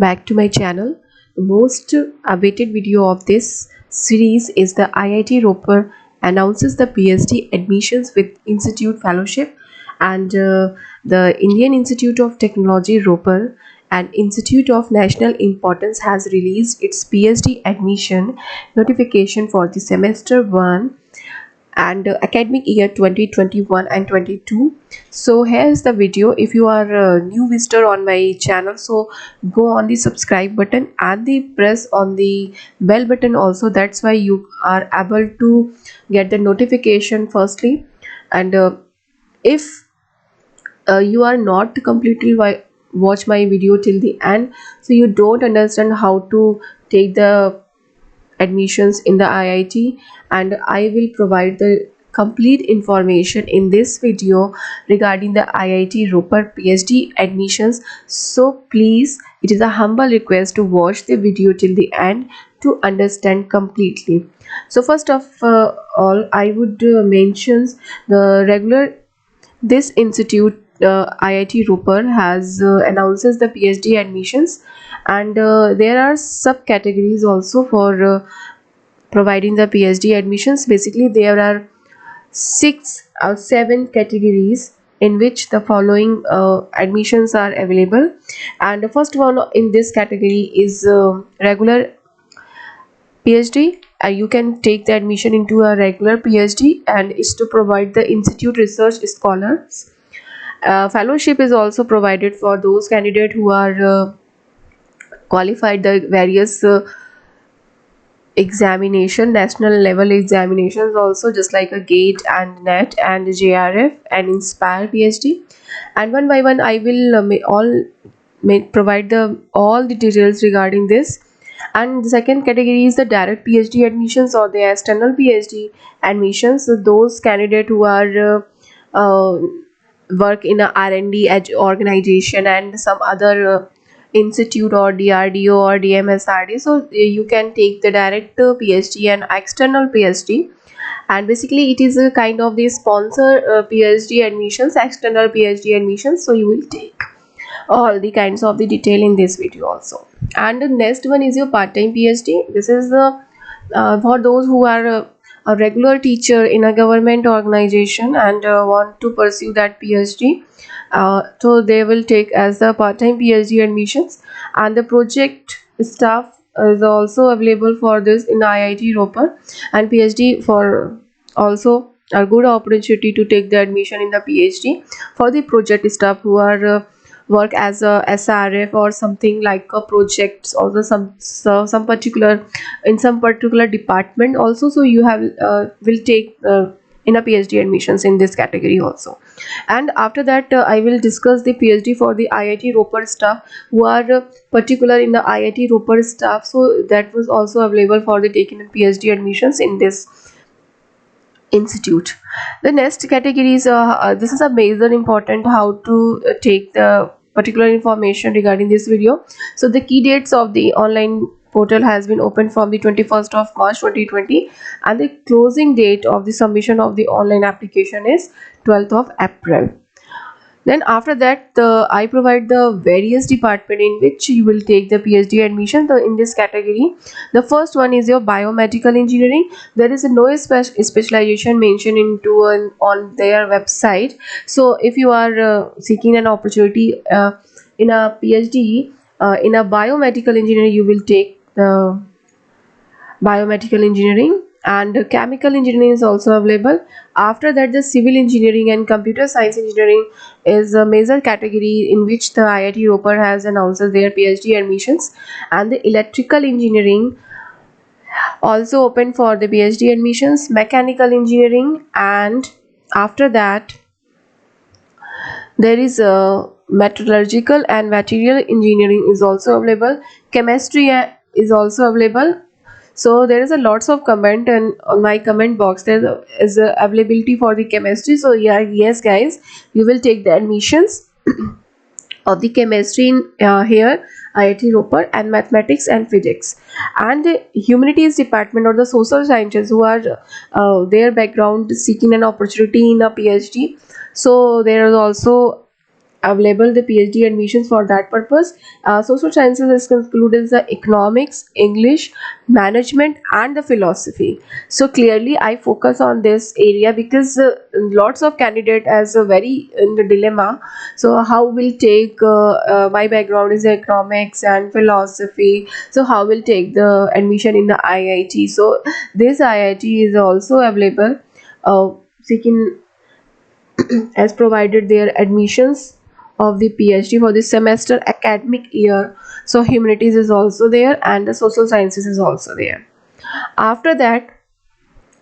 back to my channel. The most awaited video of this series is the IIT Roper announces the PhD admissions with Institute Fellowship, and the Indian Institute of Technology Roper and Institute of National Importance has released its PhD admission notification for the semester 1 and academic year 2021 and 22. So here's the video. If you are a new visitor on my channel, so go on the subscribe button and the press on the bell button also. That's why you are able to get the notification firstly. And if you are not completely watch my video till the end, so you don't understand how to take the admissions in the IIT, and I will provide the complete information in this video regarding the IIT Roper PhD admissions. So please, it is a humble request to watch the video till the end to understand completely. So first of all, I would mention the regular this institute, IIT Roper has announces the PhD admissions, and there are subcategories also for providing the PhD admissions. Basically, there are 6 or 7 categories in which the following admissions are available, and the first one in this category is regular PhD. You can take the admission into a regular PhD, and it's to provide the institute research scholars. Fellowship is also provided for those candidates who are qualified the various examination, national level examinations also, just like a GATE and NET and JRF and Inspire PhD. And one by one I will provide the all the details regarding this. And the second category is the direct PhD admissions or the external PhD admissions. So those candidates who are work in a R&D organization and some other institute or DRDO or DMSRD, so you can take the direct PhD and external PhD. And basically it is a kind of the sponsor PhD admissions, external PhD admissions. So you will take all the kinds of the detail in this video also. And the next one is your part-time PhD. This is the for those who are a regular teacher in a government organization and want to pursue that PhD. So they will take as the part-time PhD admissions, and the project staff is also available for this in IIT Roper, and PhD for also a good opportunity to take the admission in the PhD for the project staff who are work as a SRF or something like a projects, or the some particular in some particular department also. So you have will take in a PhD admissions in this category also. And after that I will discuss the PhD for the IIT Roper staff who are particular in the IIT Roper staff. So that was also available for the taking PhD admissions in this institute. The next category is this is a major important how to take the particular information regarding this video. So the key dates of the online portal has been opened from the 21st of March 2020, and the closing date of the submission of the online application is 12th of April. Then after that I provide the various department in which you will take the PhD admission. So in this category, the first one is your biomedical engineering. There is no specialization mentioned into on their website. So if you are seeking an opportunity in a PhD in a biomedical engineering, you will take the biomedical engineering, and chemical engineering is also available. After that, the civil engineering and computer science engineering is a major category in which the IIT Roper has announced their PhD admissions, and the electrical engineering also open for the PhD admissions, mechanical engineering, and after that there is a metallurgical and material engineering is also available. Chemistry is also available. So there is a lots of comment, and on my comment box there is a availability for the chemistry. So yeah, yes guys, you will take the admissions of the chemistry in here IIT Roper, and mathematics and physics, and the humanities department or the social sciences who are their background seeking an opportunity in a PhD. So there is also available the PhD admissions for that purpose. Social sciences is concluded the economics, English, management, and the philosophy. So clearly, I focus on this area because lots of candidate as a very in the dilemma. So how will take my background is economics and philosophy. So how will take the admission in the IIT? So this IIT is also available. Seeking has provided their admissions of the PhD for this semester academic year. So humanities is also there and the social sciences is also there. After that,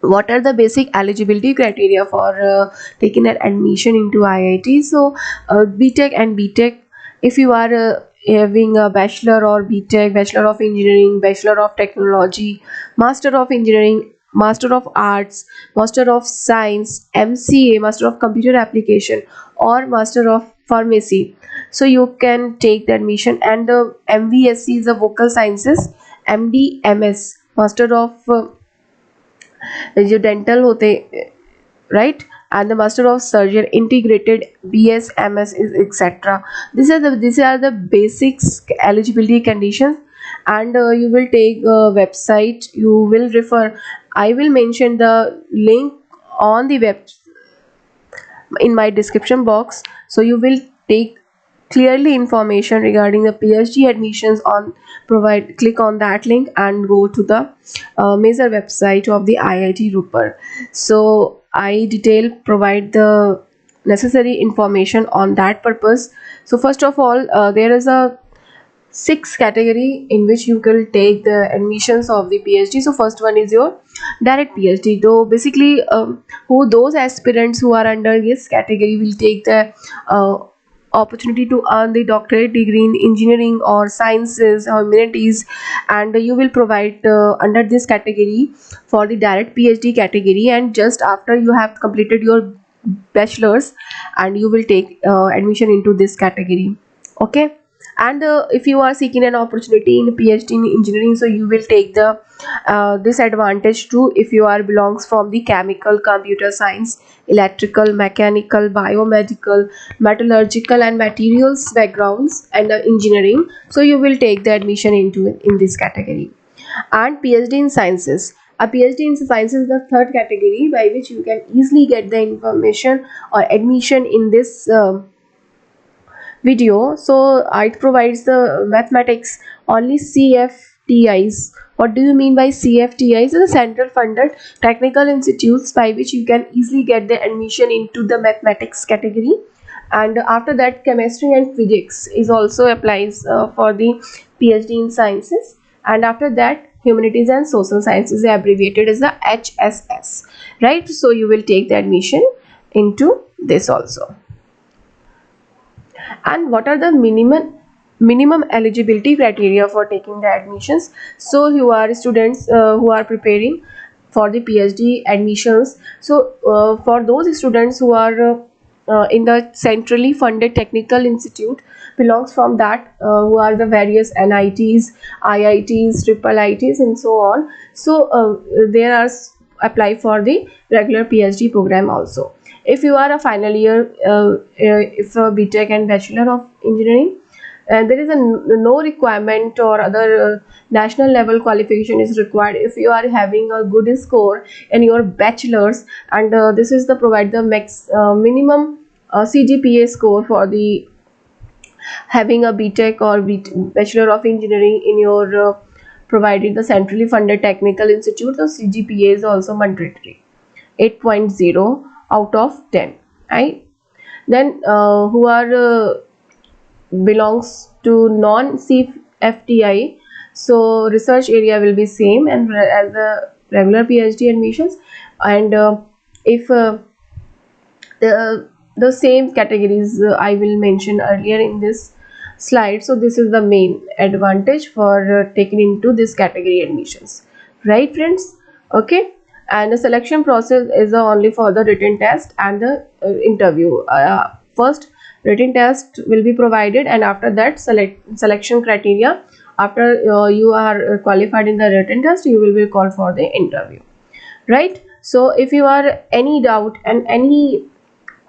what are the basic eligibility criteria for taking an admission into IIT? So BTech and BTech, if you are having a bachelor or BTech, bachelor of engineering, bachelor of technology, master of engineering, master of arts, master of science, MCA, master of computer application, or master of pharmacy, so you can take the admission. And the MVSC is the vocal sciences, MD, MS, master of जो dental होते, right, and the master of surgery integrated, BSMS is etc. These are the basics eligibility conditions. And you will take a website, you will refer, I will mention the link on the web in my description box, so you will take clearly information regarding the PhD admissions on provide. Click on that link and go to the major website of the IIT Rupert. So I detail provide the necessary information on that purpose. So first of all, there is a six category in which you can take the admissions of the PhD. So first one is your direct PhD. Though basically, who those aspirants who are under this category will take the opportunity to earn the doctorate degree in engineering or sciences or humanities, and you will provide under this category for the direct PhD category. And just after you have completed your bachelor's, and you will take admission into this category. Okay. And if you are seeking an opportunity in PhD in engineering, so you will take the this advantage too if you are belongs from the chemical, computer science, electrical, mechanical, biomedical, metallurgical, and materials backgrounds, and engineering. So you will take the admission into in this category. And PhD in sciences, a PhD in sciences is the third category by which you can easily get the information or admission in this video. So it provides the mathematics only CFTIs. What do you mean by CFTIs? The central funded technical institutes by which you can easily get the admission into the mathematics category. And after that, chemistry and physics is also applies for the PhD in sciences. And after that, humanities and social sciences abbreviated as the HSS, right? So you will take the admission into this also. And what are the minimum eligibility criteria for taking the admissions? So you are students who are preparing for the PhD admissions. So for those students who are in the centrally funded technical institute, belongs from that, who are the various NITs, IITs, triple ITs, and so on. So there are apply for the regular PhD program also. If you are a final year, if a BTech and Bachelor of Engineering, there is a no requirement or other national level qualification is required if you are having a good score in your bachelor's. And this is the provide the max minimum CGPA score for the having a BTech or Bachelor of Engineering in your provided the centrally funded technical institute. The CGPA is also mandatory, 8.0 out of 10, right? Then who are belongs to non CFTI, so research area will be same and as the regular PhD admissions. And if the same categories I will mention earlier in this slide. So this is the main advantage for taking into this category admissions, right friends? Okay. And the selection process is only for the written test and the interview. First written test will be provided, and after that selection criteria. After you are qualified in the written test, you will be called for the interview, right? So if you are any doubt and any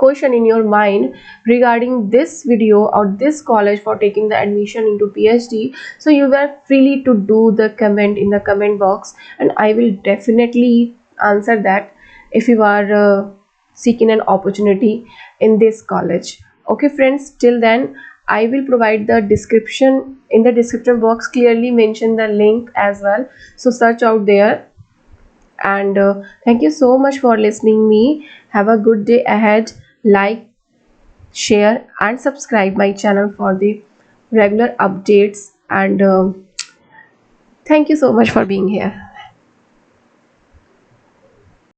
question in your mind regarding this video or this college for taking the admission into PhD, so you were freely to do the comment in the comment box, and I will definitely answer that if you are seeking an opportunity in this college. Okay friends, till then I will provide the description, in the description box clearly mention the link as well, so search out there. And thank you so much for listening me. Have a good day ahead. Like, share and subscribe my channel for the regular updates, and thank you so much for being here.